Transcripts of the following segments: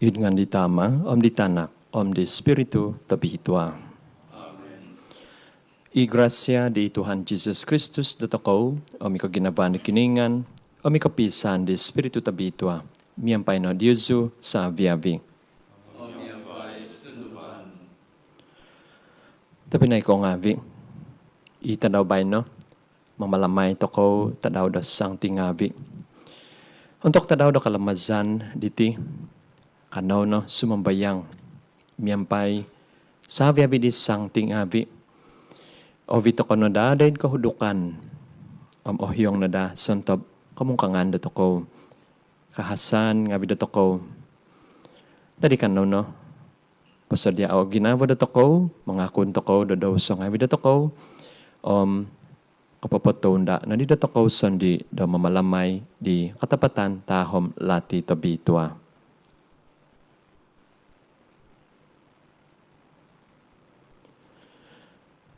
Yun nga di tama, di tanak, di spiritu, tabi hitwa. I grasya di Tuhan Jesus Kristus datakaw, ikaw ginabani kiningan, ikapisan di spiritu tabi hitwa. Miyampay no Diyosu sa avi-avi. Tapi na ikaw nga avi. Itadaw bay no? Mamalamay to ko tadaw da sang tingavi. Untuk tadaw da kalamazan diti, kanaw no sumambayang miyampay sa avi-avi di sang tingavi. O vito ko no da dahin kahudukan ohyong na da sontob kamungkangan dato ko kahasan nga dato ko dadi kanaw no pasadya o ginawa dato ko mga kunto ko daw so nga dato ko kapapatunda na di dato ko sandi daw mamalamay di katapatan tahom lati tabitwa.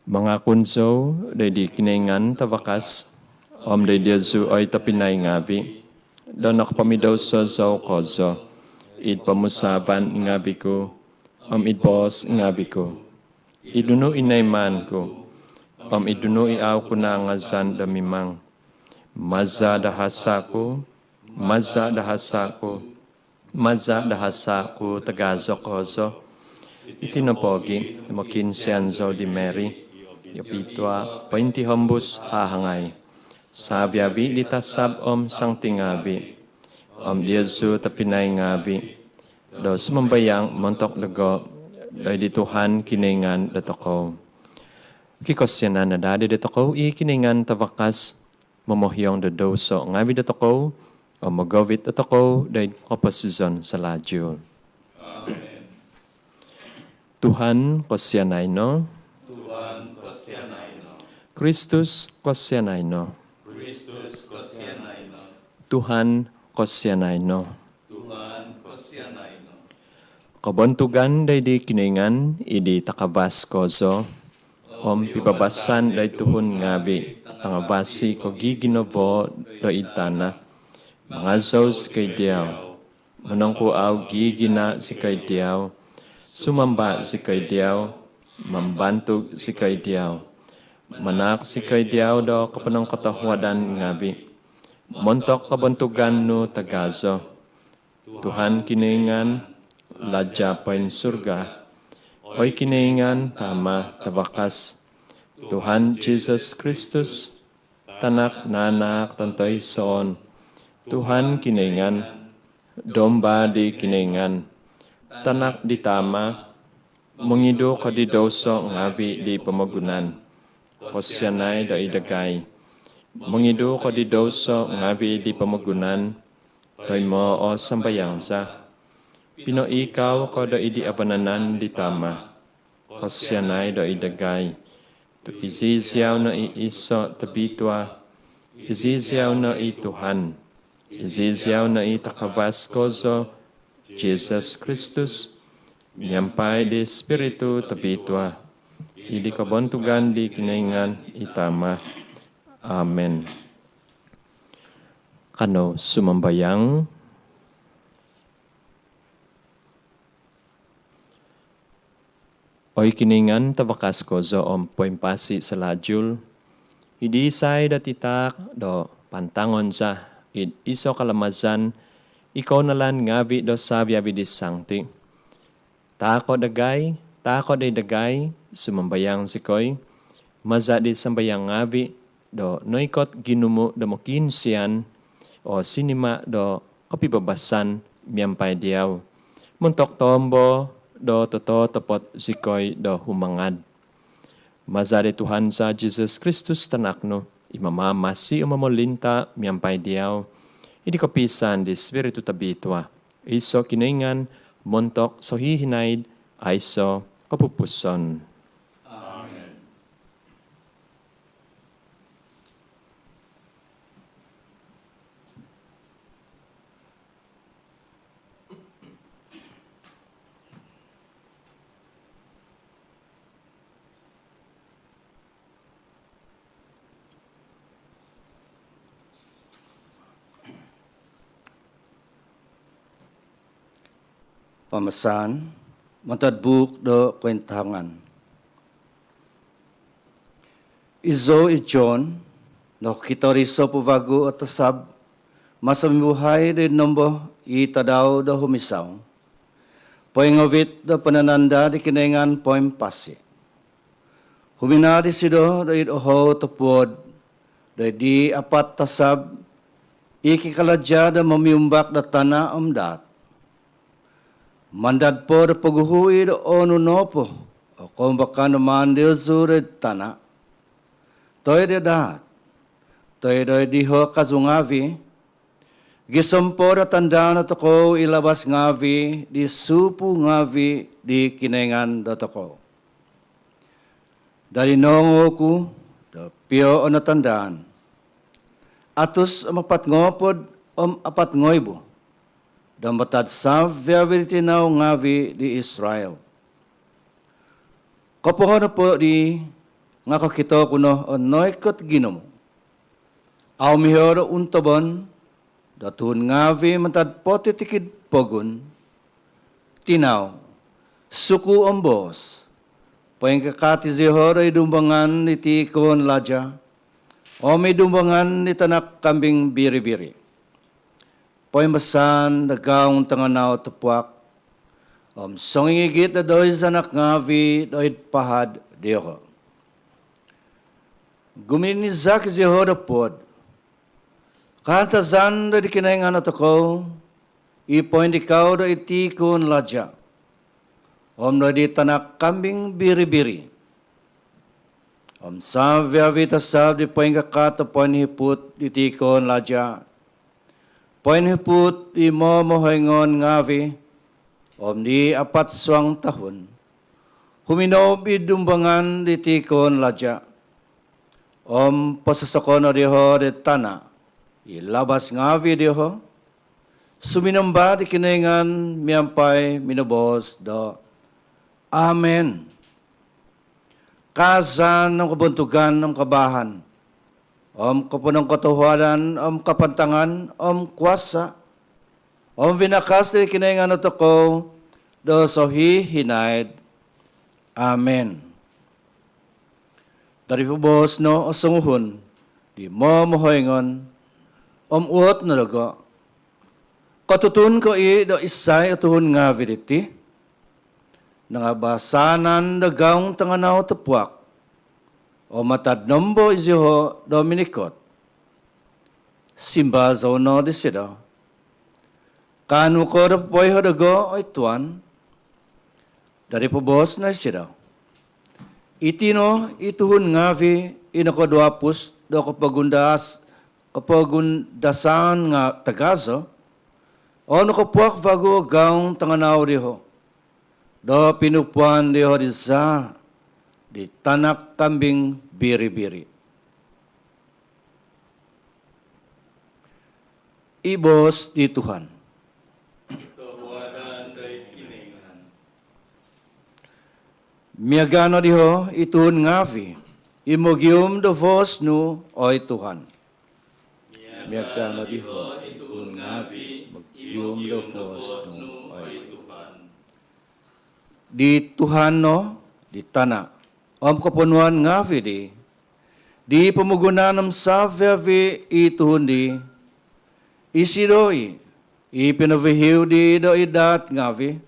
Mga kunso, day kiningan tawakas, day Diyasu ay tapinay ngabi. Daw nakapamidaw sa kozo, id pamusaban ngabi ko, idbos ngabi ko. Iduno inayman ko, iduno iaw ko na ngazan damimang. Maza dahasa ko, tagazo kozo. Itinapogi, makinsianzo di Mary. Yapitwa, painti hambus hahangay. Sabi-abi litasab sang tingabi. Diyasu tapinay ngabi. Do sumambayang montok dago. Day dituhan kiningan datoko. Kikosyanan na dadi datoko. Kiningan tawakas. Mamohyong dadoso. Ngabi datoko. Magawit datoko. Day kapasizon sa ladyo. Tuhan kosyanay no. Kristus kosyanay no. Tuhan kosyanay no. Kabontugan day di kiningan, idi takabas kozo, pibabasan day tuhun ngabi, tangabasi ko giginobo do itana, mga zos kay diyaw, munang ko aw gigina si kay diyaw, sumamba si kay diyaw, mambantog si kay diyaw. Manak si kay diyaw do kapanang katahwadan ngabi. Montok kabantugan no tagazo. Tuhan kiningan, ladya pain surga. Oy kiningan, tama, tabakas. Tuhan Jesus Kristus, tanak nanak tantoy soon. Tuhan kiningan, domba di kiningan. Tanak di tama, mungido kadidoso ngabi di pamagunan. Kosyanay da idagay. Mangido ko di doso ngabi di pamagunan. Toy mo o sambayangsa. Pino ikaw ko da idi abananan di tama. Kosyanay da idagay. Tu izizyaw na iiso tabitwa. Izizyaw na ituhan. Izizyaw na itakavas kozo. Jesus Kristus. Nyampay di Espiritu tabitwa. Idi kabontugan di kiningan itama. Amen. Kano sumambayang. Oy kiningan tabakas ko zo poimpasi sa ladyul. Idi isay datitak do pantangon sa iso kalamazan. Ikaw nalan ngavi do sabi-abi di sangti. Tako day dagay, sumambayang sikoy, maza di sambayang ngavi, do noikot ginumo do mokinsian, o sinima do kapibabasan, miyampay diyaw. Muntok tombo, do toto tapot sikoy do humangad. Maza di Tuhan sa Jesus Kristus tanakno, imamamasi umamolinta, miyampay diyaw. Idi kapisan di Espiritu tabitwa, iso kiningan, montok so hihinaid, aiso kapupuson. Amen. Pamasan, matadbuk do kwentangan. Izo i John, no kitoriso puvago at tasab, masamibuhay din nombo itadaw do humisaw. Poingawit do panananda di kinengan poim pasi. Huminadi sido do idoho tupod, do di apat tasab, ikikaladya da mamiumbak da tana omdat. Mandad po da paguhui da onu nopo, o kumbaka naman di uzurid tana. Toy de dahat, toy doy diho kazungavi, gisompo da tanda na toko ilabas ngavi, di supu ngavi di kinengan da toko. Dari nongo ku, da pio o natandaan, atus apat ngopod apat ngoybo, dan batad sa viavirtinaw ngavi di Israel. Kapoho na po di nga kakito kuno o noykot ginomo. Aw mihoro untabon, datun ngavi matad potitikid pogun, tinaw, suku ombos, poing kakati zihoro idumbangan ni tikon laja, o may dumbangan ni tanak kambing biri-biri. Poy masan nagaong tanganaw tupuak, songingigit na doy sanak ngavi doy pahad diyo. Guminizak Jehoda pod, kantazan da di kinaingan at ako, ipoin ikaw da itikon ladya, na di tanak kambing biri-biri. Sa viavita sab di poin kakata poin hiput itikon ladya, poin hiput imo mohengon ngavi, di apat suang tahun, huminob idumbangan di tikon ladya, pasasakono diho di tana, ilabas ngavi diho, suminamba di kinengan miyampay minubos do. Amen. Kazan ng kabuntugan ng kabahan, kapunong katuhanan, kapantangan, kwasa, vinakas di kinengan at ako, do sohi hinaid. Amen. Dari pubos no osunguhon, di mo mohoingon, uot na lago. Katutun ko do isay atuhon nga viditi, nangabasanan dagaong tanganaw tapuak, matadnombo iziho dominikot, simba zono di sida. Kanu ko da poy hodago ay tuan, dari pubos na sida. Itino ituhun ngavi inakodwapus do kapagundasan nga tagazo o nakapuak vago gaong tanganaw diho do pinupuan diho sa di tanak kambing biri-biri. Ibos di Tuhan. Miagano diho ituhun ngavi, imogium do vos nu oy Tuhan. Miagano diho ituhun ngavi, imogium do vos nu oy Tuhan. Di Tuhan no, di tanah, kapunuan ngavi di pemugunanam savyavi ituhun di, isidoi, ipinavihiw di do idat ngavi,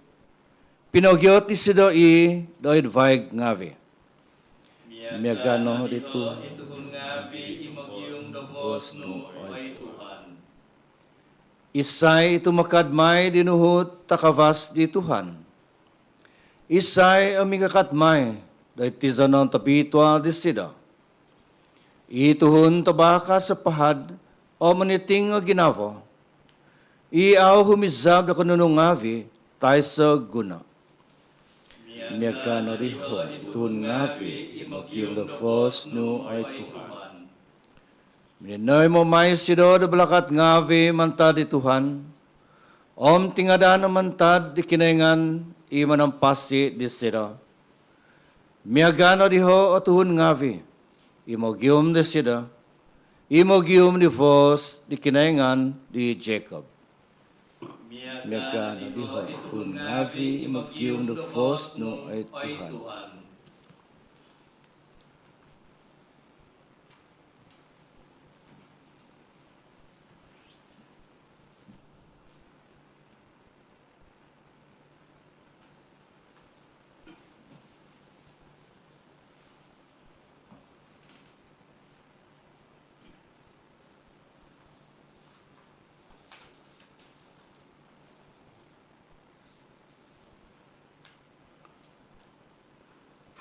pinogyot isidoi doid vaig ngavi. Miagano dito ituhun ngavi imagyong davos no ay Tuhan. Isay tumakadmay dinuhut takavas di Tuhan. Isay amigakatmay doid tizanon tapitwa di sida. Ituhun tabaka sa pahad o maniting ginavo. Iaw humizab na kanunong ngavi tayo sa guna. Miagano riho, tun ngavi, imagyong davos no ay Tuhan. Mininoy mo may sido da balakat ngavi mantad di Tuhan, tingada na mantad di kinaingan iman ang pasi di sida. Miagano riho o tuhun ngavi, imagyong di sida, imagyong di vos di kinaingan di Jacob. Miaga na biho tun ngavi imagium the first no ay Tuhan.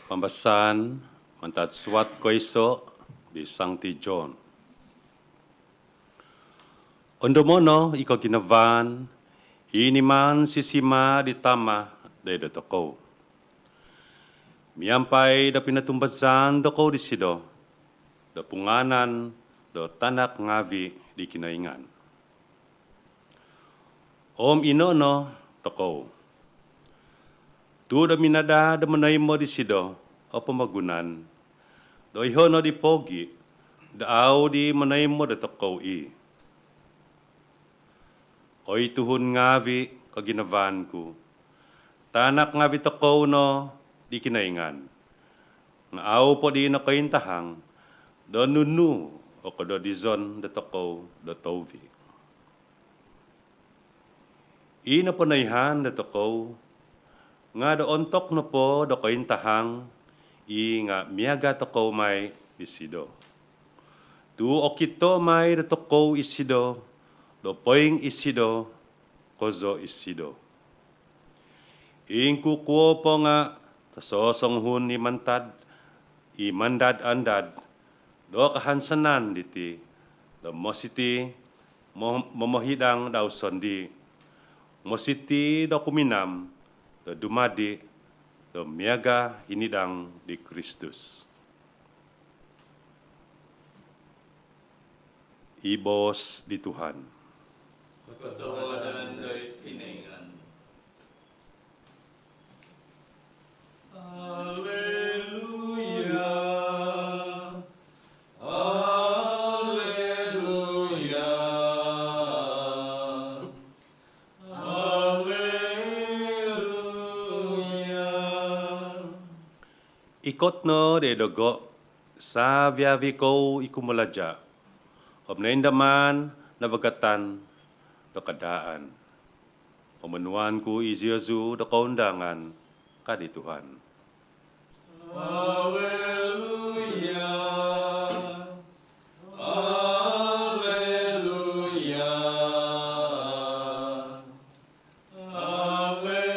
Pambasan mantat suat ko iso di Sancti John. Ondomono iko ginavan, iniman sisima di tama day datoko. Miampay da pinatumbasan dako di sido, da punganan do tanak ngavi di kinaingan. Om inono toko. Tu da minada da manay mo di sido o pamagunan. Do ihono di pogi, da au di manay mo da takaw i. Oy tuhun ngavi kaginavan ko. Tanak ngavi takaw no di kinaingan. Nga au po di na kaintahang, do nunu o kado di zon da takaw da tovi. Ina panayhan da takaw, nga do ontok no po do kaintahang i nga miaga toko may bisido. Tu okito may do toko isido, do poing isido, kozo isido. Ing kukuo po nga tasosong hun ni mantad, i mandad andad, do kahansanan diti, do mositi, momohidang daw sondi, mositi do kuminam, do dumadi, do miaga hinidang di Kristus. Ibos di Tuhan. Katodan day kinaingan. Alleluia. Alleluia. Ikot no de dogo sa viavi ko ikumulaja. Om naindaman na bagatan do kadaan. Omanuan ku iziazu do kaundangan kadi Tuhan. Alleluia. Alleluia. Alleluia.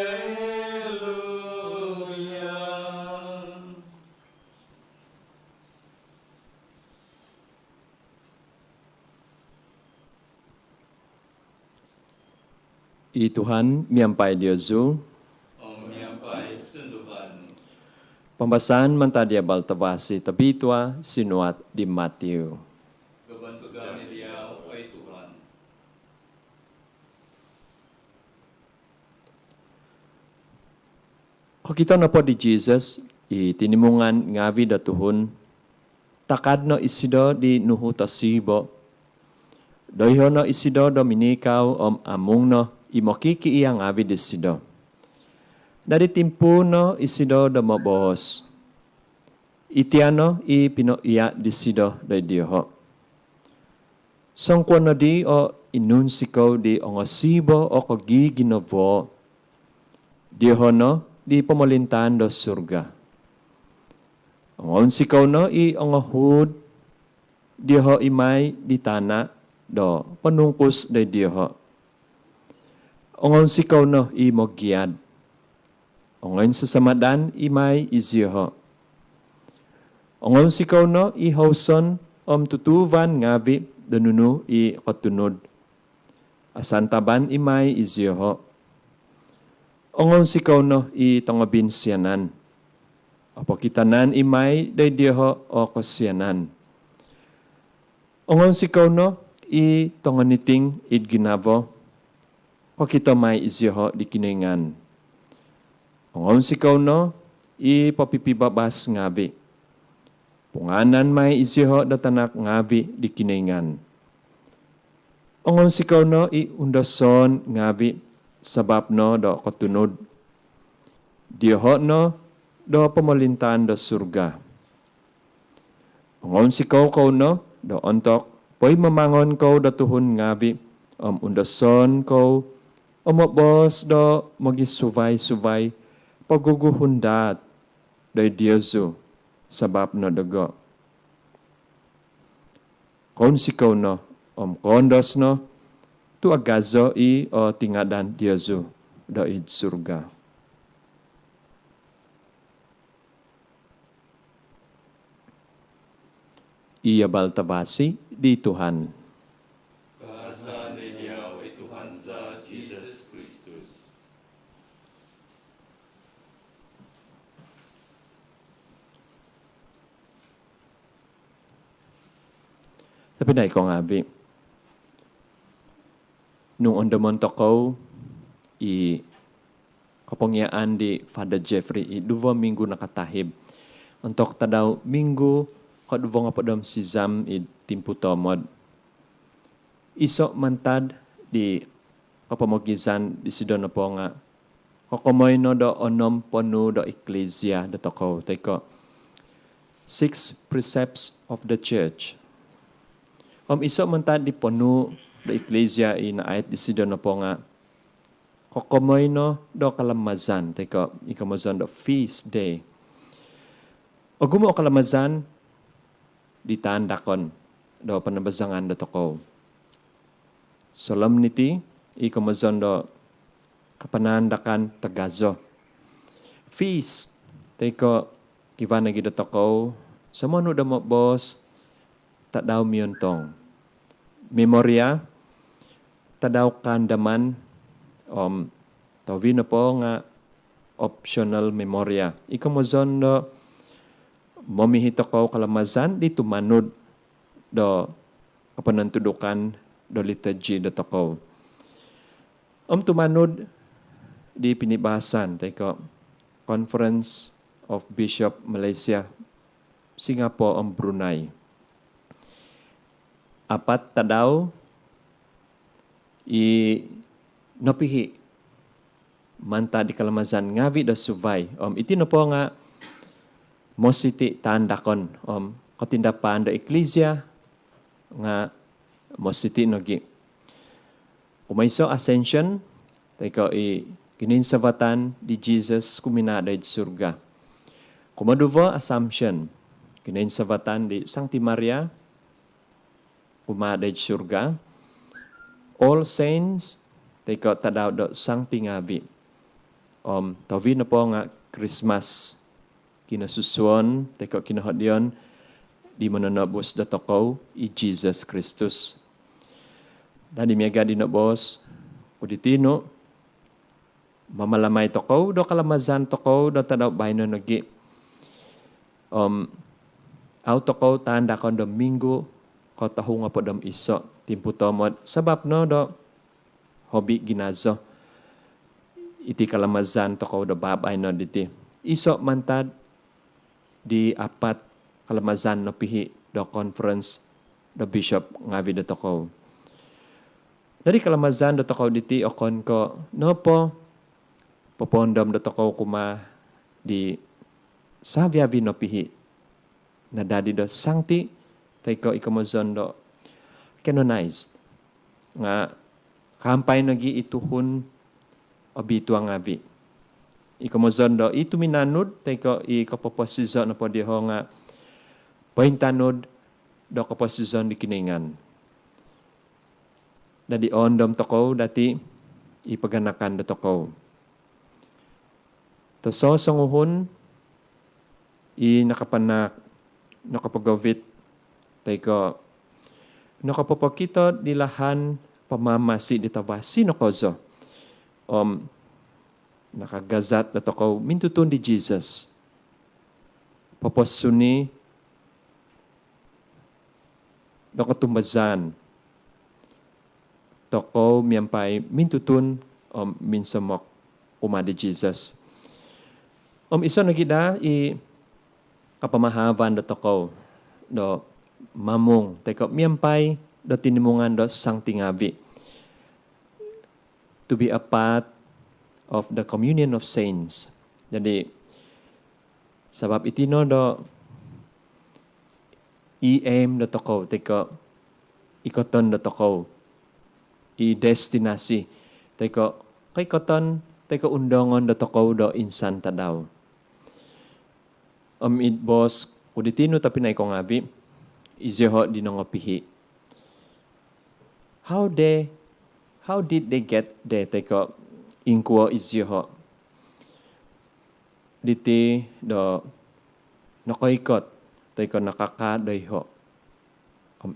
I Tuhan miampai Diozu, Om miampai senduhan. pambasan mantadia baltavasi tabitwa sinuat di Matthew. Kebantugan dia, ay Tuhan. Kung kita na po di Jesus, itinimungan ngavi da tuhun, takad no isido di nuhu tasibo, doiho no isido dominikaw om amung no imokiki iyang ngavi di sido. Dari timpu no isido do mabohos. Itiano i pino iya di sido do diho. Sangkwan no di o inunsikaw di ongosibo o kagiginovo. Diho no di pamalintan do surga. Ang sikaw no i ongahud diho imay di tana do panungkus do diho. Ang sikaw no i mogiad. Ang sasamadan imay iziho. Ang sikaw no i hauson tutuvan ngavi danunu i katunod. Asantaban imay iziho. Ang sikaw no i tangabinsianan. Apakitanan imay day diho o kasyanan. Ang sikaw no i tanganiting idginavo. Pakita may iziho di kiningan. Ang sikaw no i papipibabas ngavi. Punganan may iziho datanak ngavi di kiningan. Ang sikaw no i undason ngavi Sabab no do katunod. Diho no do pamalintaan do surga. Ngon si kau no do ontok poy mamangon kau do tuhun ngavi undason kau omobos do magisuvay-suvay paguguhundat do Diyosu sabab no dago. Kon si kau no kondos no tu agazo o tingadan Diyosu do id surga. Ia baltabasi di Tuhan. Kahasa ni Dia ay Tuhan sa Jesus Kristus. Tapi na ikaw nga, Abi. Nung ondamon ko, kapangyaan di Father Jeffrey, 2 minggu nakatahib. Untuk tadaw minggu, kadvo nga padam si Zam timpu tomod. Iso mantad di kapamagizan di sidon na po nga. Kakumoy no do onom ponu do ecclesia do toko. Teko, 6 precepts of the church. Iso mantad di ponu do ecclesia inaayat di sidon na po nga. Kakumoy no do kalamazan. Teko, ikamazan do feast day. O gumo kalamazan, ditandakon do panabazangan do toko. Solemnity, ikamazon do kapanandakan tagazo. Feast, teko kivanagi do toko, samano do mo boss, tadaw miyontong. Memoria, tadaw kandaman, tawin na po nga optional memoria. Ikamazon do mamihito ko kalamazan di tumanod do kapanantudukan do liturgy do toko. Tumanod di pinibahasan teko Conference of Bishop Malaysia Singapore Brunei. 4 tadaw napihi manta di kalamazan ngavi do suvay. Iti na po nga mositi tandakon katindapan do ecclesia nga mositi nogi. Kumayso ascension teko kininsabatan di Jesus kuminada id surga. Kumaduvo assumption kininsabatan di Sancti Maria kumada id surga. All Saints teko tadaw do Sancti Ngavi. Tawi na po nga Christmas kinasusuan, teko kinahadyon, di mananabos da toko, Jesus Kristus. Dadi miyaga di nabos, uditino, mamalamay toko, do kalamazan toko, do tadaw bayno nagi. Au toko, tanda ko do minggu, ko taho nga po dam iso, timpu tomod, sabab no do, hobi ginazo. Iti kalamazan toko, do babay no diti. Iso mantad, di 4 kalamazan no pihi do conference do bishop ngavi do toko. Dari kalamazan do toko diti okon ko no po popondom do toko kuma di saviavi no pihi na dadi do sancti tayko ikamazon do canonized nga kampay nagi ituhun obitua ngavi. Ikamazon do itu minanud tayko ikapoposizo na po diho nga pointanod do kaposizon di kiningan. Dadi ondom toko dati ipaganakan do toko. To so sanguhon nakapanak nakapagawit tayko nakapapakita dilahan pamamasi ditawasi no kozo. Nakagazat na toko mintutun di Jesus. Paposuni nakatumbazan. Toko miyampay mintutun minsamok kuma di Jesus. Iso nagida kapamahavan do toko do mamong. Teko miyampay do tinimungan do Sancti Ngavi. To be a part of the communion of saints. Jadi sebab itino do i-aim do toko teko ikoton do toko i destinasi teko kay ikoton teko undongon do toko do insan tadaw. It boss uditino tapi na ikong abi izyo di nongopihi. How did they get there teko inkuo izyo diti do nakoikot teko nakakadoy ho.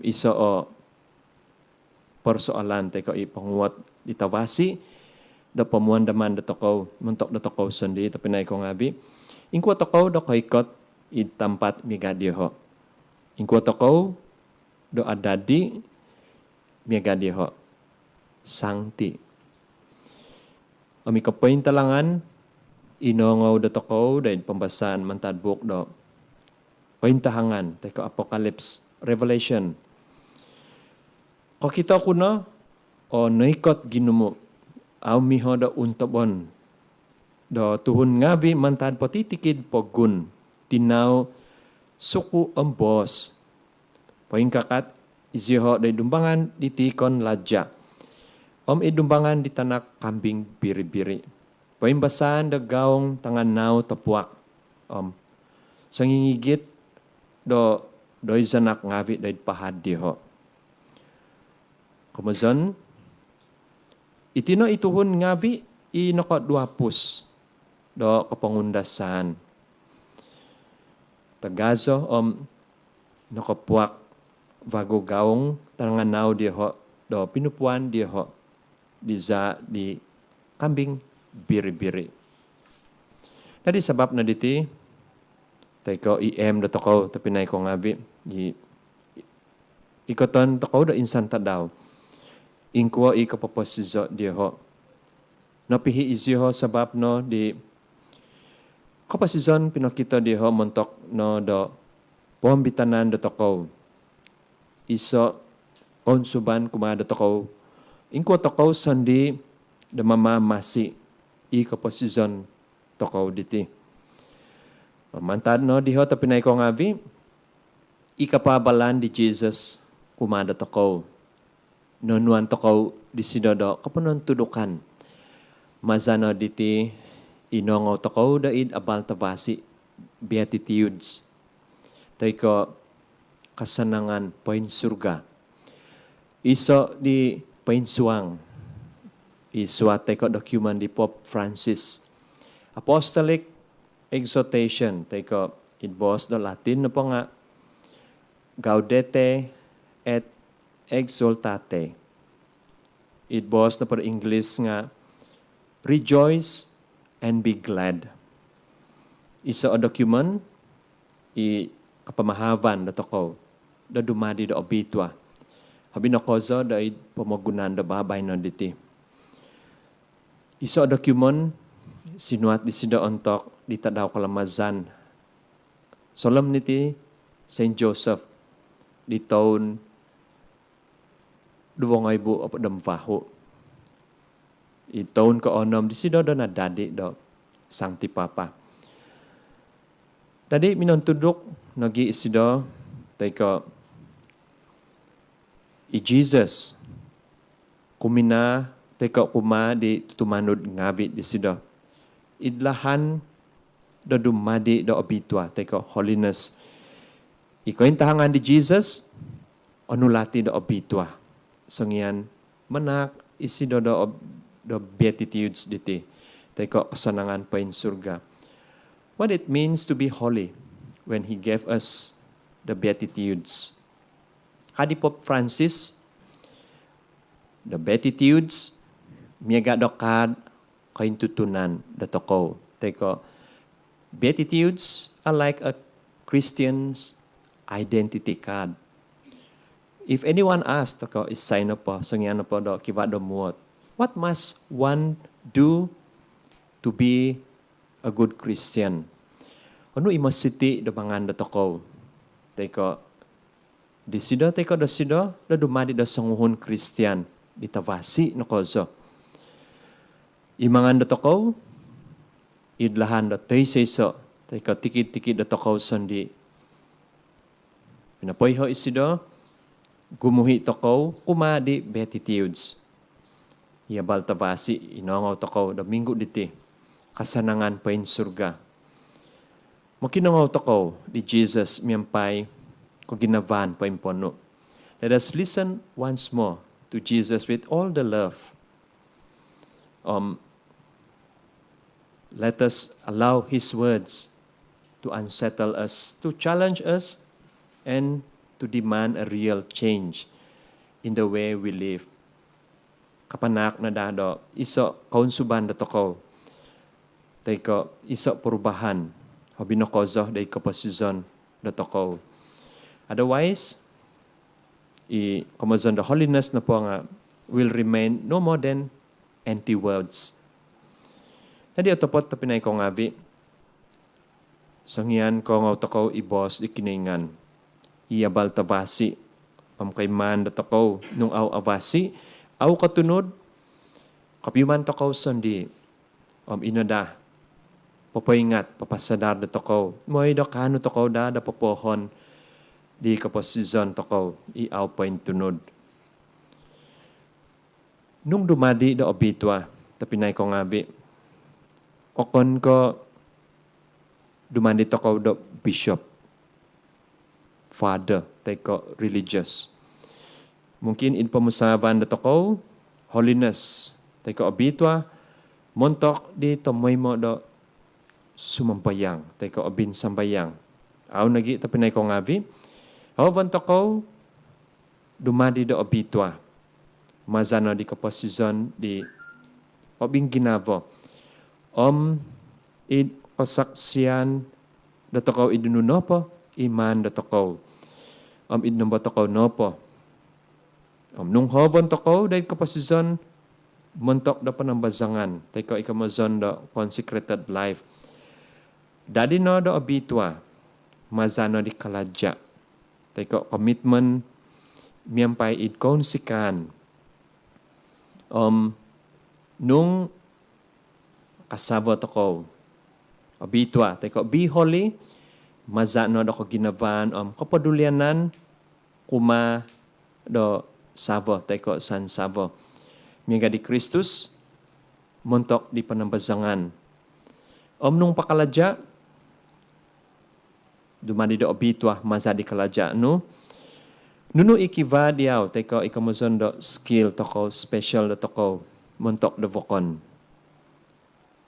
Iso o persoalan teko ipanguat ditawasi do pamuandaman do toko mentok do toko sendi tapi na ikong abi. Ingko toko do kaikot i tempat migadio ho. Ingko toko do adadi migadio ho. Sangti. Ami kapoin talangan inongaw do toko dahil pembahasan mantadbuk do paintahangan teko Apocalypse, Revelation. Ko kita kuno o naikot ginumo aw miho do untobon do tuhun ngavi mantad potitikid pogun tinaw suku embos poin kakat iziho day dumbangan ditikon laja idumbangan di tanak kambing biri-biri poin basan da gaong tangan nau tepuak sangingigit do izanak ngavi day pahad diho kumazon itino ituhun ngavi inokot 2 do kepengundasan. Tagazo nakapuak vago gaong tangan nau dia ho do pinupuan dia ho di kambing biri-biri. Dari sebab na diti teko IM do toko tapi nai ko ngabi ikoton toko do insan tadaw. Ingkuo ikapaposizo dia ho. Napihi iziho sebab no di kapasizon pinakita diho montok no do pombitanan do toko. Iso konsuban kumada toko. Ingko toko sandi de mama masi i kapasizon toko diti. Mamantad no diho tapi na ko ngavi ikapabalan di Jesus kumada toko. Nonuan toko di sidodo kapunon tudukan. Mazano diti inongaw toko daid abal tabasi beatitudes. Tayo kasanangan poin surga. Iso di poin suang. Isuat tayo dokumen di Pope Francis. Apostolic exhortation. Tayo idbos do Latin na po nga. Gaudete et exultate. Idbos na po English nga. Rejoice and be glad. Isa o dokumen kapamahavan na toko da dumadi da obitwa. Habi na kozo da pamagunan da babay na diti. Isa o dokumen sinuat di sida ontok di tadaw kalamazan. Solemnity St. Joseph di taon 2024. Itaon ko onom di sido do na dadi do Sancti Papa. Dadi minontudok nagi isido tayo Jesus kumina tayo kuma di tumanod ngabi di sido. Idlahan do dumadi do obitwa tayo holiness. Ikaw tahangan di Jesus onulati do obitwa. Sangyan manak isido do beatitudes diti. Tayo kasanangan pa in surga. What it means to be holy when He gave us the beatitudes. Hadi Pope Francis, the beatitudes, miyaga do kad kain tutunan da toko. Tayo beatitudes are like a Christian's identity card. If anyone asks, tayo isay na po, sangyan na po do, kiba do muot. What must one do to be a good Christian? Ano imasiti do bangan do toko? Tayo di sido do dumadi do sanguhon Christian ditawasi no kozo. Imangan da toko, idlahan da tay seiso, tay ka tikid-tikid da toko sandi. Pinapoyho isido, gumuhi toko, kumadi beatitudes. Iabal tabasi, inongaw toko, da minggu diti, kasanangan pain surga. Makinongaw toko, di Jesus miyampay, ko ginavan pain pono. Let us listen once more to Jesus with all the love. Let us allow His words to unsettle us, to challenge us, and to demand a real change in the way we live. Kapanak na dado, iso kaunsuban da toko, tay ko iso perubahan, habinokozo day kaposizon da toko. Otherwise, kamazon the holiness na po nga will remain no more than empty words. Nadi otopot ta pinay ko ngabi. Sangyan ko nga toko ibos di kiningan. Iyabal tabasi. Kay man da toko nung aw avasi. Aw katunod. Kapyuman toko sandi. Inada. Papaingat. Papasadar da toko. Moy da kano toko da papohon. Di kaposizon toko. Iaw pa tunod. Nung dumadi da obitwa. Tapinay ko ngabi. Okon ko dumandi toko do bishop, father, tay ko religious. Mungkin in pamusaban da toko, holiness, tay ko obitwa, montok di tomoy mo do sumampayang, tay ko obin sambayang. Aw nagi tapinay ko ngabi, hawan toko dumadi do obitwa, mazano di kaposizon di obing ginavo. Kasaksiyan da toko idununopo, iman da toko. Idnumba toko nopo. Nung hovon toko, dahil kapasizon, montok da panambazangan. Teko ikamazon da consecrated life. Dadi no da obitwa, mazano di kaladya. Teko commitment, miyampay idkonsikan. Nung kasavo toko, obitwa, teko be holy, mazano do ko ginavan, kapadulyanan, kuma do savo, teko san savo. Miyaga di Kristus, montok di panambazangan. Nung pakaladya, dumadi do obitwa, maza di kaladya, no? Nunu ikiva diyaw, teko ikamuzon do skill toko, special do toko, montok do vokon.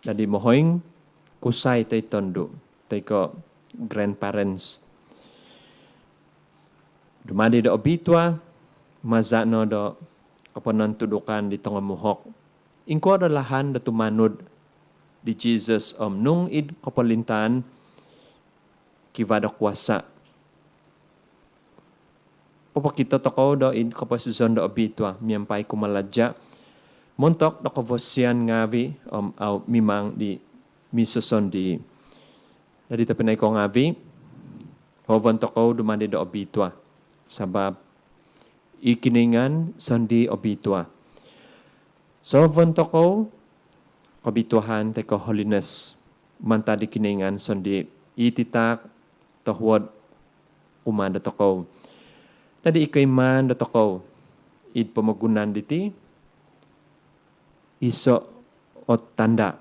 Jadi mohoing kusay tay tondo, tay ko grandparents. Dumadi do obitwa, mazano do kapanan tudukan di tengah muhok. Ingko do lahan do tumanod di Jesus nung id kapalintan kiva do kuasa. Papakita toko do id kapasizon do obitwa, miyampay kumaladya. Montok do kavosyan ngavi au mimang di misoson di. Jadi tapinay ko ngavi, hovan toko dumandi do obitwa. Sabab ikiningan sandi obitwa. So hovan toko, kabituhan teko holiness. Manta di kiningan sandi ititak tohwad kumanda toko. Jadi ikaiman do toko, id pamagunan diti, iso o tanda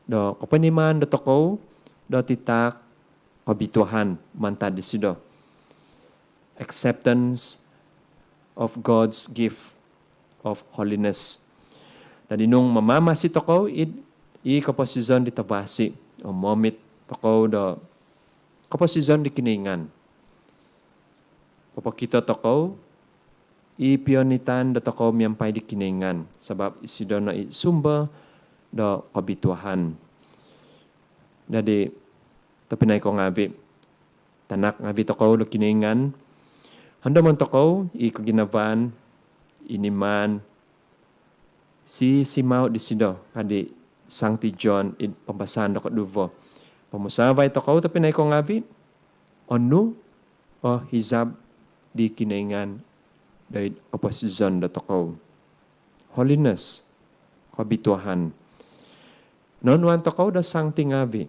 do kapaniman do toko do titak kabituhan manta di sido. Acceptance of God's gift of holiness. Jadi nung mamama si toko i kaposizon di tabasi o momit toko do kaposizon di kiningan. Papakita toko ipionitan do toko miyampay di kiningan sabab isido na sumba do kabituhan. Jadi tapinay ko ngabi tanak ngabi toko do kiningan handa man toko ikaginavan iniman si simaw di sido kadi Sancti John in pambasan do kaduvo. Pamusabay toko tapinay ko ngabi onu o hizab di kiningan dahil kapasizan da toko. Holiness, kabituhan. Non wan to ko da sang tingavi.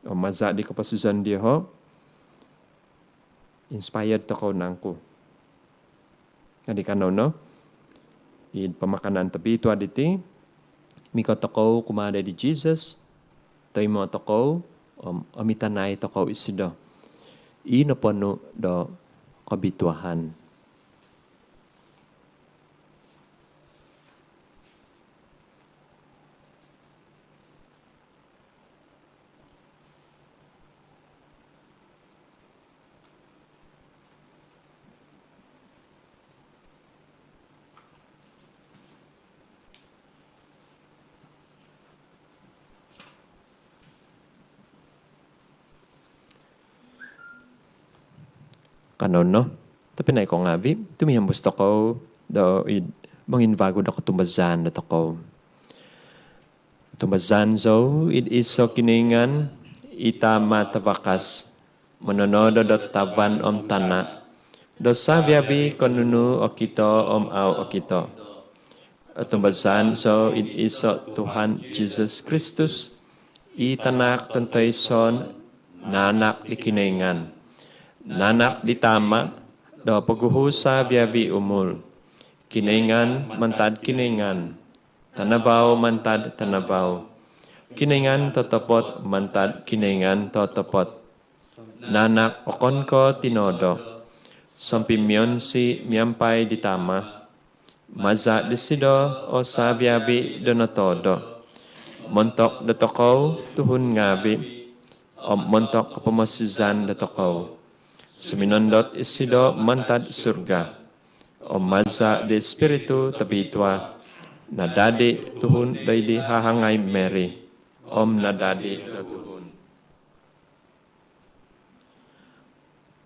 O maza di kapasizan dia ho. Inspired to ko nangku. Kadi kano no. In pemakanan tepi tu aditi. Miko to ko kumada di Jesus. Toy mo to ko. Omitanay to ko isido. Ino pono do kabituahan. Kanon no? Tapi na ko ngavi, tumiham gusto ko do manginvago da ko tumazan da ko. Tumazan so it is so kiningan ita matabakas manonodo do taban tana do sabiabi konunu okito au okito. Tumazan so it is so Tuhan Jesus Kristus itanak tantay son nanak di kiningan. Nanak ditama do paghuhusa biabi umul. Kiningan mantad kiningan. Tanabaw mantad tanabaw. Kiningan totopot mantad kiningan totopot. Nanak okon ko tinodo. Sampimyon si miyampay ditama. Maza disido o sa biabi donotodo. Montok datokaw tuhun ngabi. O montok kapamasizan datokaw. Suminondot isido mantad surga. O maza de espiritu tabitwa. Nadadi tuhun daydi hahangay Mary. Om nadadi na tuhun.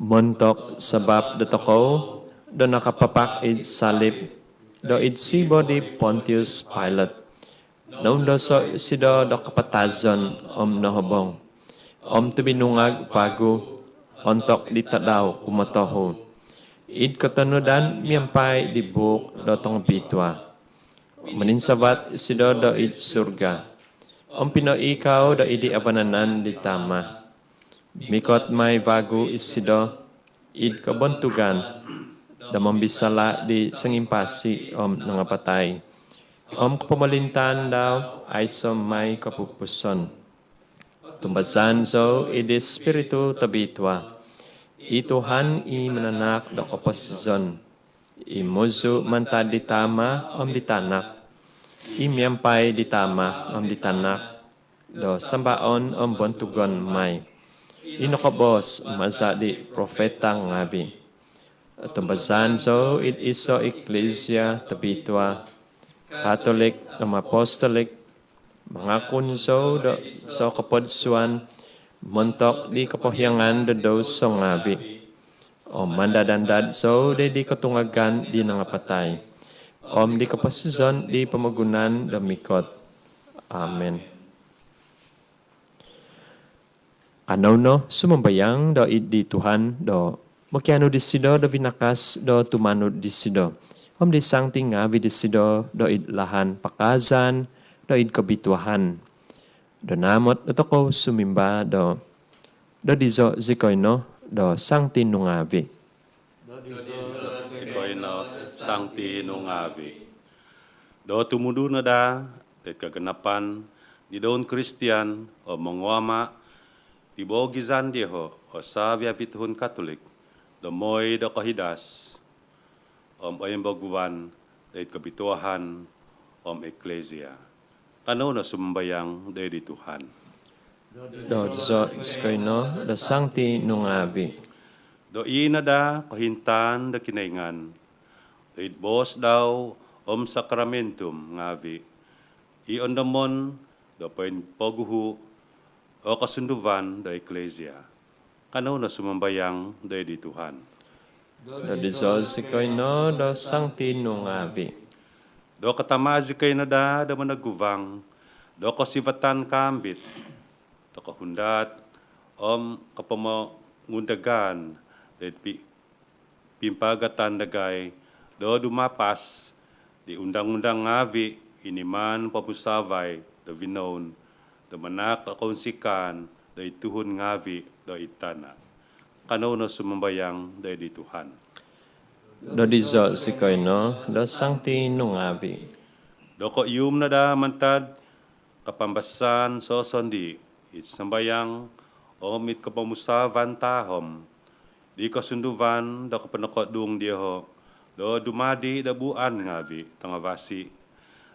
Montok sabab datokaw. Do nakapapak id salib. Do id sibo di Pontius Pilate. Naundo so isido do kapatazon om nahobong. Om tubinungag vago. Ontok ditadaw kumatoho. Id katanudan miyampay di buk dotong bitwa. Maninsabat isido do id surga. Om pino ikaw do idi abananan ditama. Mikot may bago isido id kabontugan. Damang bisala di sangimpasi om nangapatay. Om kapamalintan daw ay som may kapupuson. Tumbasan so id espiritu tabitwa. Ituhan i mananak do kaposizon. Imuzu mantad ditama om ditanak. Imiyampay ditama om ditanak. Do sambaon om bontugon may. Inokabos maza di profeta ngabi. Tumbasan so it iso eklesia tabitwa. Katolik om apostolik. Mga kunso do so kapodsuan. Montok di kapohyangan do so ngabi. Om mandadandad so di katungagan di nangapatay. Om di kapasizon di pamagunan do mikot. Amen. Kanaw no, sumambayang do di Tuhan do makiano disido do vinakas do tumano disido. Om di sangting ngabi disido do lahan pakazan do kabituahan. Do namot do ko sumimba do dizo zikoino do sangti nungavi. Sikoino sangti nungavi. Do tumudu na da, at kaganapan, di doon Christian o mongwama, di bogizan di ho, o sabya vituhun Katolik, do moy do kahidas, ayang baguban, dahil kabituahan, eklesia. Kano na sumbayang dahil di Tuhan. Do dizo zikoino do sangti nungavi. Do ina da kahintan da kinaingan. Dahil bos daw sakramentum ngavi. Iyon damon do paguhu o kasunduvan da eklesia. Kano na sumambayang dahil di Tuhan. Do dizo zikoino do sangti nungavi. Do katamazi kay na da managuvang. Do kasivatan kambit. Do kahundat kapamangundagan. Dahil pimpagatan dagay. Do dumapas. Di undang-undang ngavi. Iniman papusavay. Do vinon. da manak kaunsikan, da ituhun ngavi, da itana. Kanono sumambayang da di Tuhan. Do dizo si koino, do sangti nungavi. Doko yum na da mantad, kapambasan sosondi, it sambayang, omit kapamusavan tahom, di kasunduvan, da kapanakot dung diho, do dumadi da buan ngavi, tangavasi,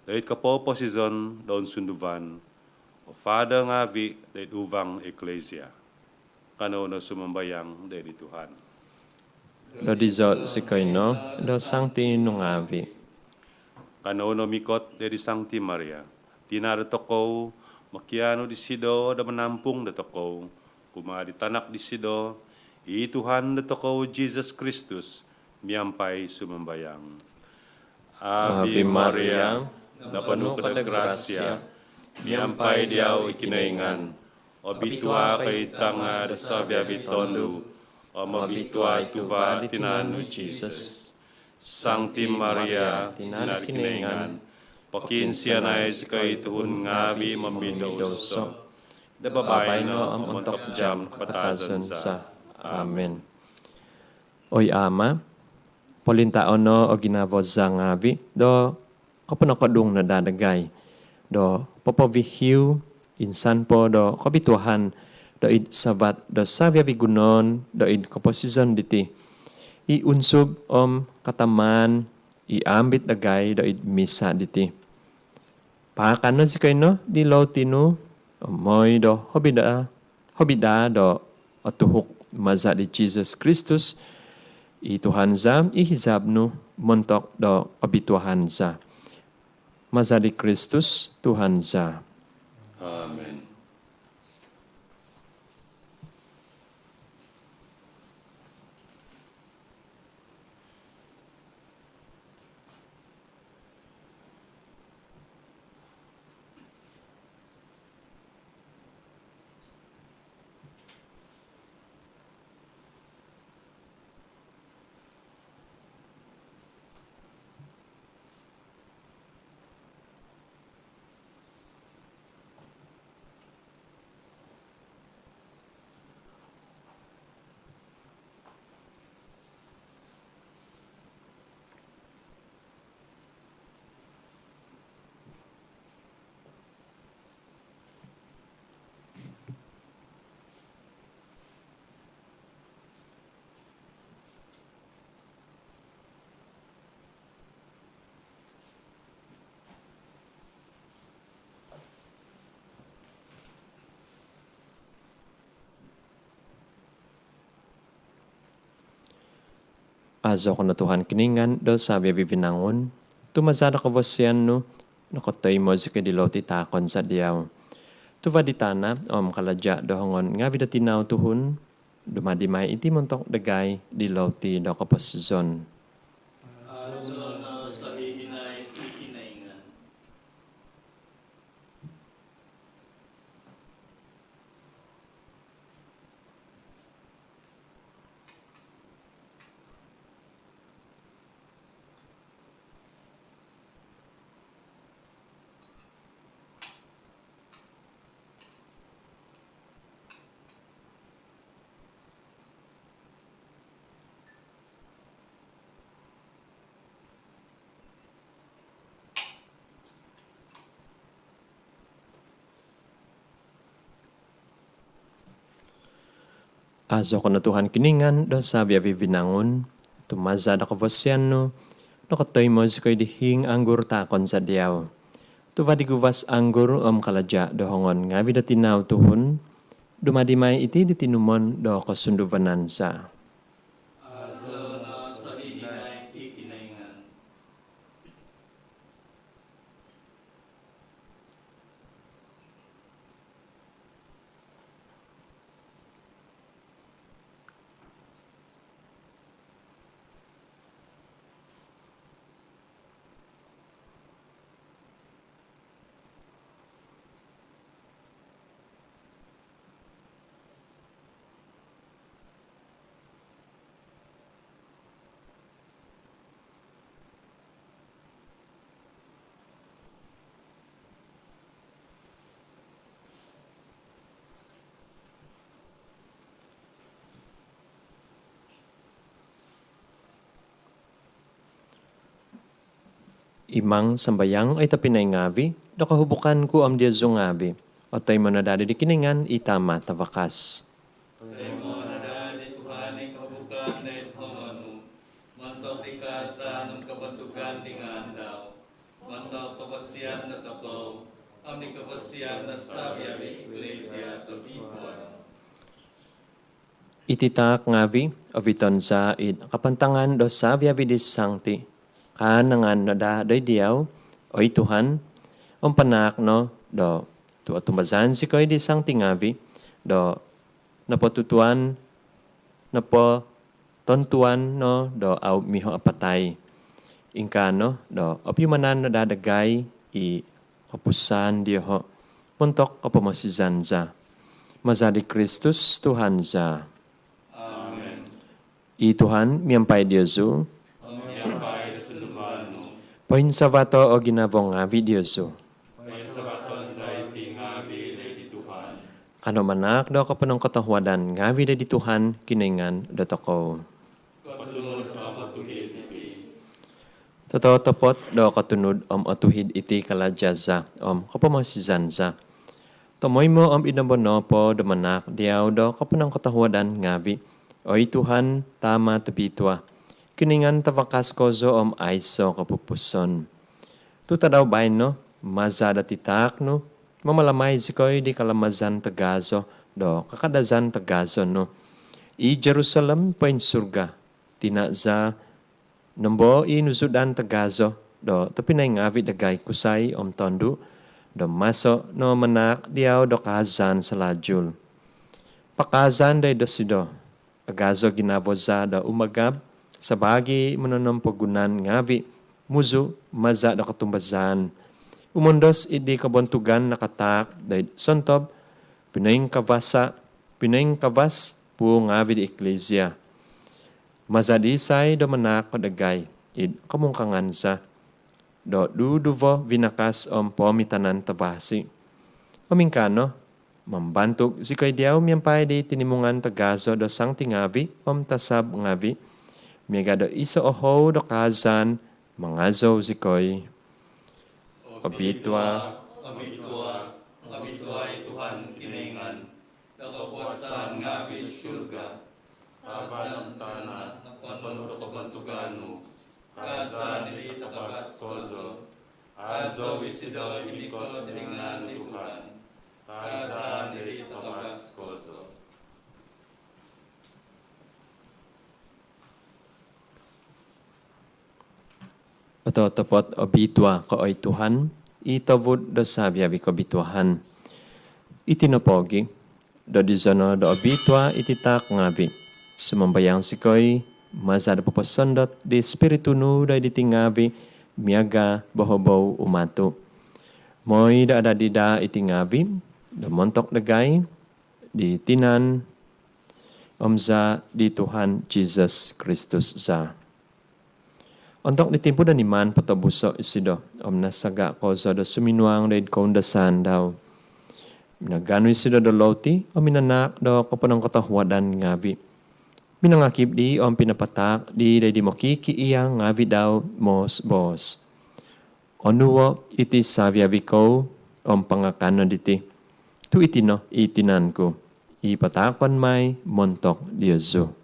da it kapoposizon, don sunduvan, o fada ngavi, da it uvang eklesia. Kanono sumambayang da di Tuhan. Do dizo si koino, do sangti nungavi. Kanono mikot dari Sangti Maria. Tinara tokow, makiano di sido, da menampung da tokow. Kumadi tanak di sido, i Tuhan da tokow Jesus Kristus, miyampai sumambayang. Ave Maria, na penuh grasya, miyampai diaw ikinaingan, o bitua kay tanga da sabya bitondu, o mabitua ituva tinanu Jesus. Sangti Maria, tinarikinengan, pakinsianay si kay tuhun ngavi mamidoso, da babay no ang untok jam kapatasan sa. Amen. Oy ama, polintaon no o ginavos sa ngavi, do kapanakadung na dadagay, do popovihiw, insan po do kabituhan, do id sabat, do sabya vigunon, do id kaposizon diti, iunsub kataman, iambit dagay do id misa diti. Pakano si kayo no, di law tinu, moy do hobida do atuhuk maza di Jesus Kristus, ituhan za, ihizab no, montok do kabituhan za. Maza di Kristus, Tuhan za. Amen. Azo ko na Tuhan kiningan, do sabi bibinangon, tumasada ka bosyan no, nakotay mo si kadilaw titakon sa diyaw. Tuvaditana, kaladya dohongon, nga vidatinaw tuhun, dumadimay iti montok dagay, dilaw ti do kaposizon. Aso na sa ihinay ikinaingan. Azo ko na Tuhan kiningan, do sabi bibinangon, tumazada ka bosyan no, nakotay mo si ko'y dihing anggur takon sa diyaw. Tuvadiguwas anggur kaladya dohongon, nga vidatinaw tuhun, dumadimay iti ditinumon do kasundubanan sa. Aso na sa ihinay ikinaingan. Imang sambayang ay tapinay ngavi, do kahubukan ko am dia ngavi. O tayo mo na dadi di kiningan itama tawakas. Temo nada di Tuhan ay kabukan na ithomanu. Mantok di kasa ng kabantugan di ngandaw. Mantok kapasyan na takaw. Amni kapasyan na sabi abi Iglesia to bituan. Ititak ngavi, aviton sa kapantangan do sabi abidis sangti. Kanangan na da doy diyaw, oy Tuhan, ang panak no, do, tu atumazan si koy di sangti ngavi, do, napotutuan, napo tontuan no, do, au miho apatay. Ingka no, do, opimanan na dadagay, i kapusan diyo muntok kapamasizan za. Mazadi Kristus Tuhan za. I Tuhan, miyampay Diyosu. Miyampay sulumano. Poin sabato o ginabong ngavi Diyosu. May sabaton sa iti ngabi di Tuhan. Kano manak do kapanong katahwadan ngavi di Tuhan kiningan dato ko. Patulod ang matuhid iti. Totoo topot do katunod atuhid iti kaladyaza kapamasizan za. Tomoy mo inabono po do manak diyaw do kapanong katahwadan ngavi. Oy Tuhan, tama tupitwa. Kiningan tawakas ko zo aiso kapupuson. Tuta daw bain no, mazada titak no, mamalamay si koy di kalamazan tagazo, do kakadazan tagazo no. I Jerusalem pain surga, tinaza, nambo inusudan tagazo, do tapinay ngavi dagay kusay tondu, do maso no manak diaw do kazan sa lajul. Pakazan day do sido, agazo ginavoza da umagab sa bagi mananampagunan ngavi muzu maza da katumbazan. Umundos idi kabontugan nakatak da sontob pinayng kavas po ngavi di eklesia. Maza di say da manak kadagay id kamungkangan sa do duduvo vinakas pomitanan tabasi. Omingkano mambantuk si kay diaw miyampay di tinimungan tagazo do sang tingavi tasab ngavi. Miyaga do isa oho do kazan mangazo si koy. Kabitwa. Abitwa Tuhan kiningan. Nakapuasan ngabi syurga. Aban tanah napanuto kabantugano. Kazan iti takabas kozo. Azo wisido imiko dilingan ni Tuhan. Kazan iti takabas kozo. Patotopot o bitwa ko oy Tuhan, itavod do sabyabi ko bitwahan. Itinopogi, do dizono do bitwa ititak ngavi. Sumambayang si koy, mazada popasondot di spiritu nu do ditingavi, miyaga bohobow umato. Moy da ada dida itingavi, do montok dagay, di tinan, omza di Tuhan Jesus Kristus za. Untuk ditimpo dan iman patabuso isido nasaga ko sa do suminuang daid kaundasan daw. Minagano isido do loti minanak do kapanang katahwadan ngabi. Minangakip di pinapatak di daid mokiki iyang ngavi daw mos bos. Onuwo iti savyabi ko pangakano diti. Tu itino itinan ko. Ipatakon may montok Diyoso.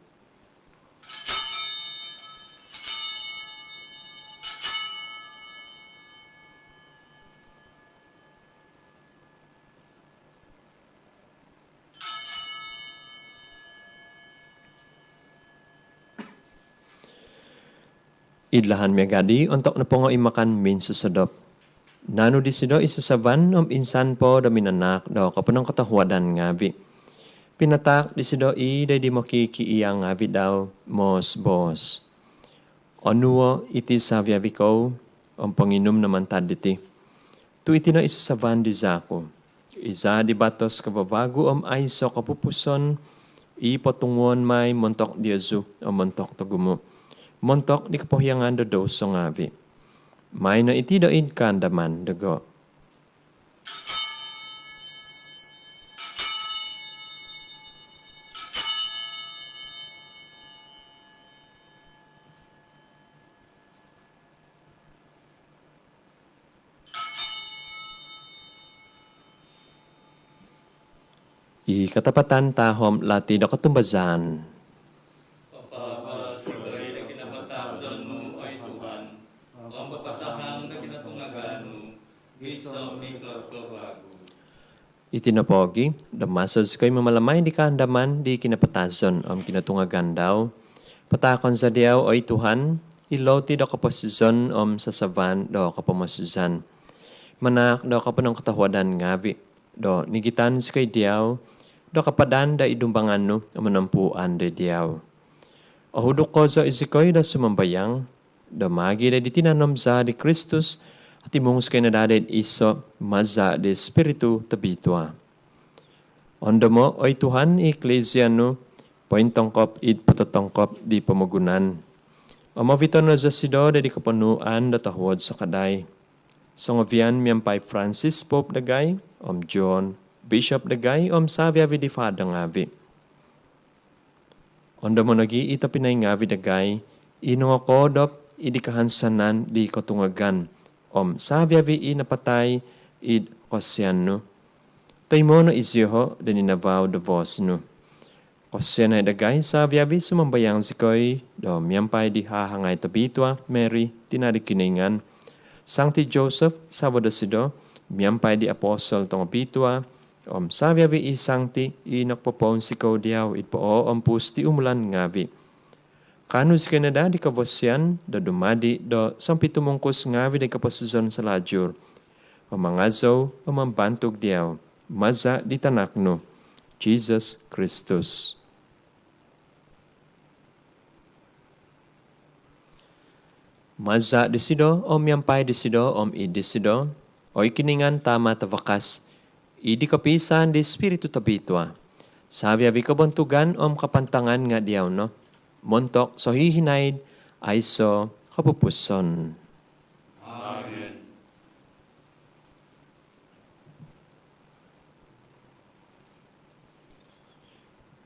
Idlahan megadi untuk napongo imakan min susadop. Nano di sido isasaban insan po da minanak do kapunong katahwadan ngavi. Pinatak di sido day di makiki iyang ngavi daw mos bos. Onuwo iti savyavi ko panginom naman taditi. Tu iti no isasaban di zako. Isa di batos kababago aiso kapupuson ipatungon may montok Diyosu montok tagumo. Montok di kapohyangan do so ngavi. May na iti doid kandaman dago. I katapatan tahom lati do katumbazan. Papapal sabay na kinabatasan mo ay Tuhan, ang papatahang na kinatungagan mo, gisam ni kabago. Itinapogi, damasas ko'y mamalamay di kaandaman di kinapatason kinatungagan daw. Patakon sa diyaw oy Tuhan, ilaw ti do kaposizon sa savan do kapamasizan. Manak do kapanong katahwadan ngavi, do nigitan si kay diyaw, do kapadan da idumbangan no, manampuan da diyaw. O hudok ko sa isikoy da sumambayang, do magi da ditinanom sa di Kristus, at imungus kay nadadid iso, maza di Espiritu tabitwa. Ondo mo, oy Tuhan, Ecclesia no, pointongkop id patotongkop di pamagunan. O mavito na sa sido da di kapanuan da tahwad sa kaday. Songovian miyampay Francis Pope dagay, John Bishop dagay, Savia di Fada ngavi. Ondo mo nagi ita pinay ngavi dagay, inong ako dop idikahansanan di katungagan, Savia vi napatay id kosyano. Tay mo no isyoho da ninavaw da vos no. Kosyan ay dagay, Savia vi sumambayang sikoy, do miyampay di hahangay tabitwa, Mary, tinadikiningan. Sancti Joseph, Sabado sido, miyampay di apostol tong bitwa, Savia vi isangti, inakpopon sikaw diyaw, itpoo pusti umulan ngavi. Kanus Canada di kavosyan, do dumadi, do sampitumungkos ngavi di kaposizon sa lajur. Mangazaw, mambantog diyaw, maza di tanakno, Jesus Christus. Maza disido, yampay disido, idisido, oy kiningan tama tavakas, idi kapisan di Espiritu tabitwa. Savia vi kabuntugan kapantangan nga diyaw no, montok so hihinaid, ay so kapupuson. Amen.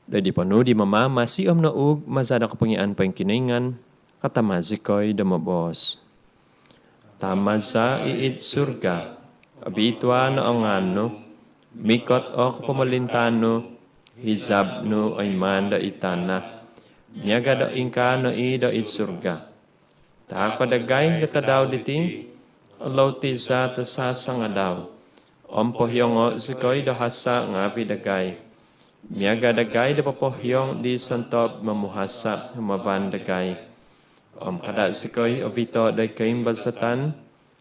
Dadi panu di mamama si naug, mazada kapangyaan pa yung kiningan, katamazikoy damabos. Tamaza iit surga, abitwa na angano, mikot o kapamalintano, hizab no ay manda itana, miyaga da ingka no ida it surga. Tak padagay data daw diti, alaw ti sa tasasa nga daw, pohyong o sikoy da hasa nga vidagay. Miyaga dagay da papohyong di santop mamuhasa humavan dagay. Kada sikoy obito day kayong basatan,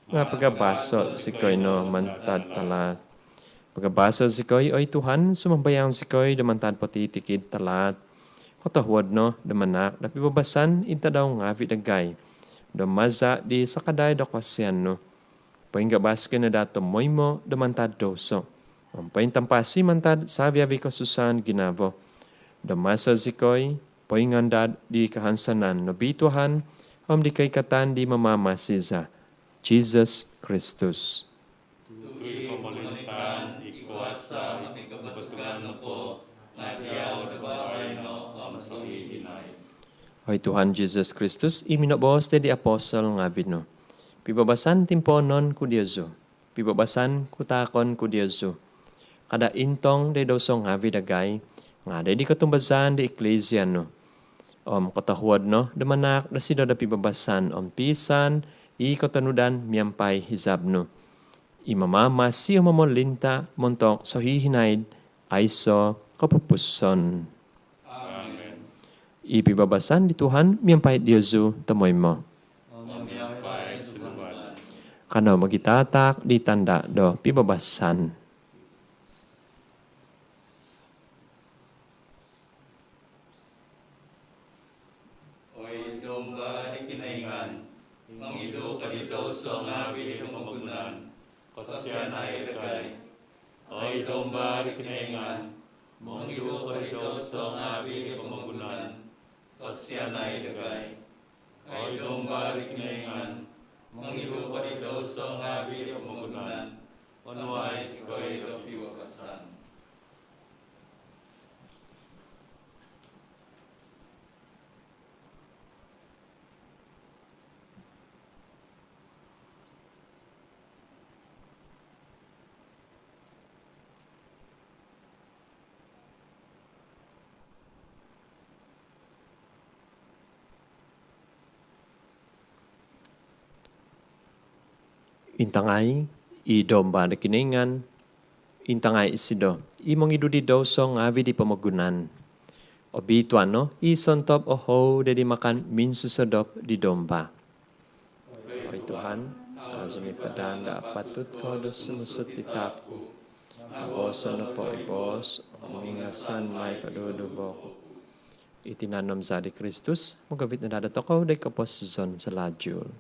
nga pagabaso sikoy no mantad talat. Pagabaso sikoy oy Tuhan, sumambayang sikoy damantad patitikid talat. Kotahwad no, damanak, napibabasan, inta daw nga vidagay. Damaza di sakaday da kasyan no. Pahinggabas ka na dato moy mo, damantad doso. Pahintampasi mantad, Savia vi kasusan ginavo. Damasa sikoy, poingandad di kahansanan no bituhan, di kay katan di mamamasiza. Jesus Christus. Tuwi pamalitan, ikuasa, itigabatugan na po, na diyaw na baay no, sa hihinay. Hoy Tuhan Jesus Christus, iminobos di apostol nga vino. Pibabasan timponon ku Diyoso. Pibabasan kutakon ku Diyoso. Kada intong de dosong nga vidagay, nga di katumbasan di Ecclesia no. Katahuad no, damanak na sila da pibabasan pisan, katanudan miyampay hizab no. Imamama siya mamolinta, montok so hihinaid, ay so kapupuson. Amen. Ipibabasan di Tuhan, miyampay Diyoso, tamoy mo. Mamiyapay sumaban. Kano magitatak di tanda do pibabasan. Oy domba di kinaingan, mangido kadito sa ngawi di kamagunan, kasyanay dagay. Oy domba di kinaingan, mangido kadito sa ngawi di kamagunan, kasyanay dagay. Oy domba di kinaingan, mangido kadito sa ngawi di kamagunan, onway sikoy do piwakasan. Intangay, i domba na kiningan, intangay isido. Imong idudi daw so ngavi di pamagunan. Obituan no, isontop o ho dedi makan minsusodop di domba. Oy Tuhan, azumi padanda patut kau dos sumusut pitapku. Aboso no po ibos, mingasan may kadudu boko. Itinanom sa di Kristus, magabit na dadato ko day kapos zon sa lajul.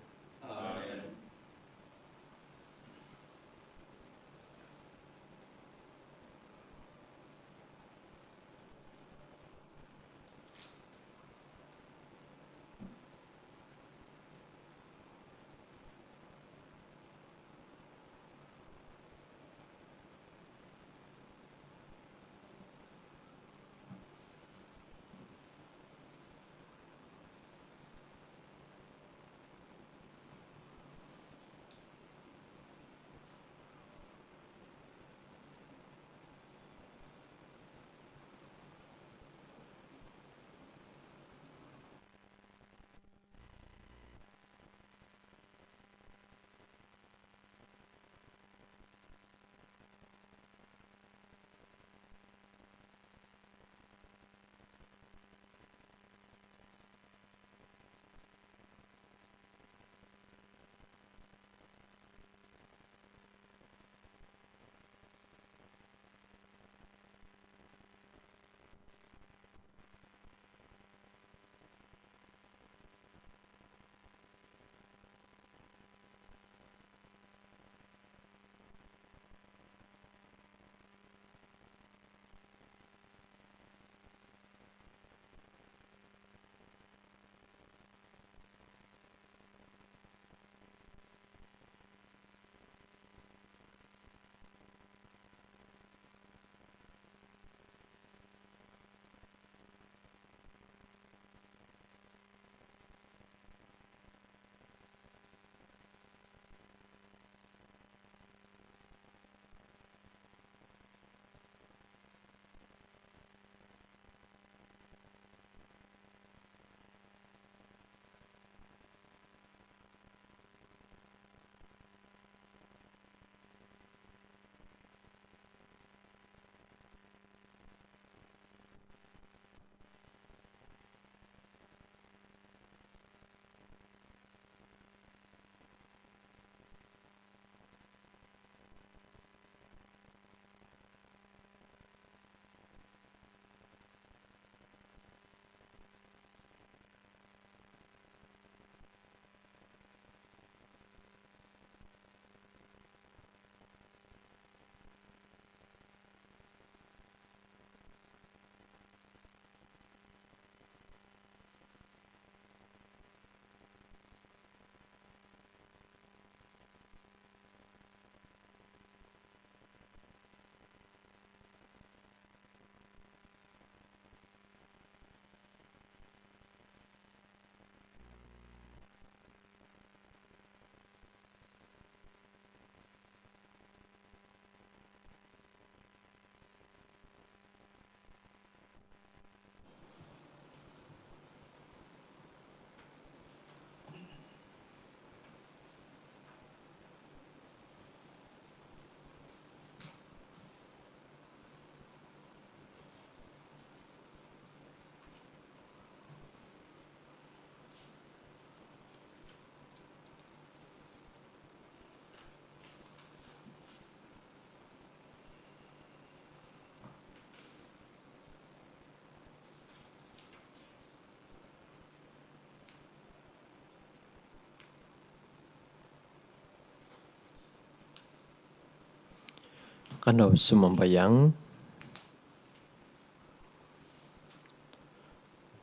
Kano sumambayang.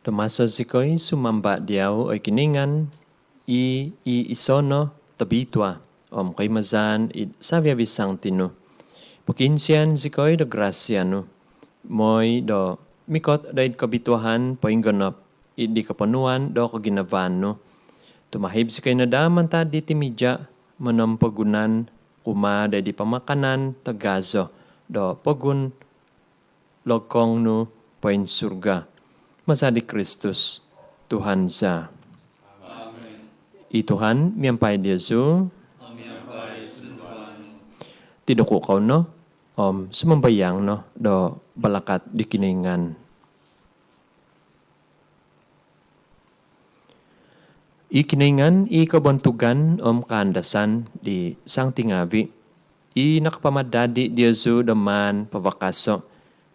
Tomaso sikoy sumamba diaw oy kiningan i isono tabitwa om kay mazan sabia bisang tino. Pukinsian sikoy do graciano. Moy do mikot daid kabituhan poinggonop idi kapanuan do kaginavan no. Tumahib sikoy na daman ta di timidya manampagunan kuma di pamakanan tagazo do pogun lokong no poin surga. Masadi Kristus Tuhan sa. Amen. I Tuhan miyampay Diyasu. Amiyampay tiduko ko no, sumambayang no, do balakat di kiningan. Ikiningan, ikabantugan kaandasan di sang tingavi. Nakapamadadi Diyosu daman pavakaso.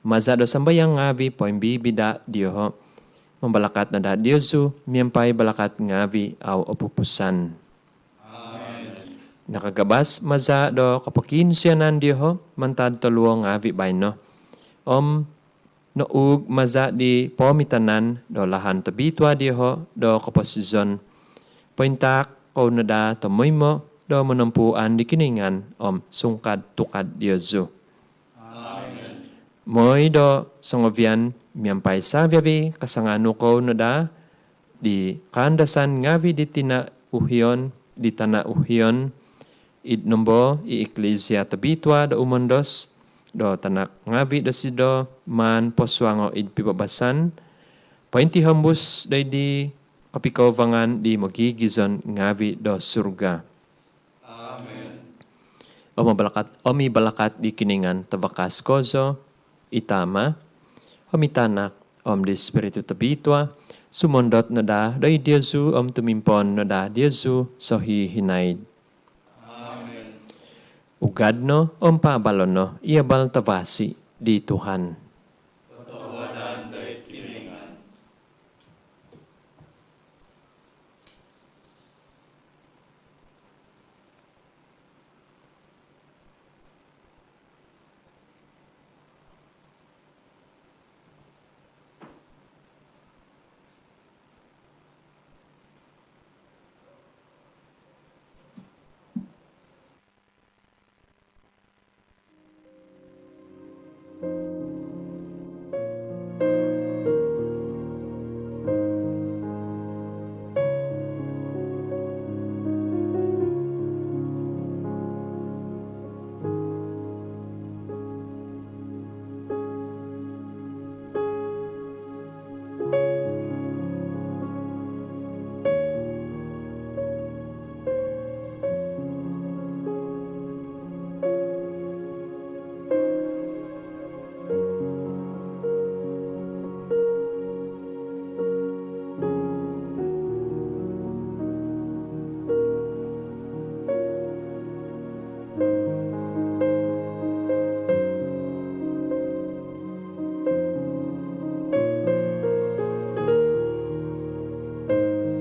Mazado sambayang ngavi po imbibida Diyoho. Mambalakat na da Diyosu, miyampay balakat ngavi au opupusan. Nakagabas maza do kapakinsyanan Diyoho, mantad toluo ngavi bay no. Noug maza di pomitanan do lahan tabitwa Diyoho do kaposizon. Pointak kau nada tomoy mo do menampuan di kiningan sungkad tukad Diyosu. Moy do songovian miyampay sabiabi kasangano kau nada di kandasan ngavi di tanah uhiyon idnombo i eklesia tabitwa do umondos do tanak ngavi do sido man poswango id pibabasan painti hambus day di kapikawangan di magigizon ngavi do surga. Amen. Omi balakat di kiningan tabakas kozo itama homitanak di spiritu tabitwa sumondot nada day Diyosu tumimpon nada Diyosu sohi hinaid. Amen. Ugad no paabalon no iabal tabasi di Tuhan.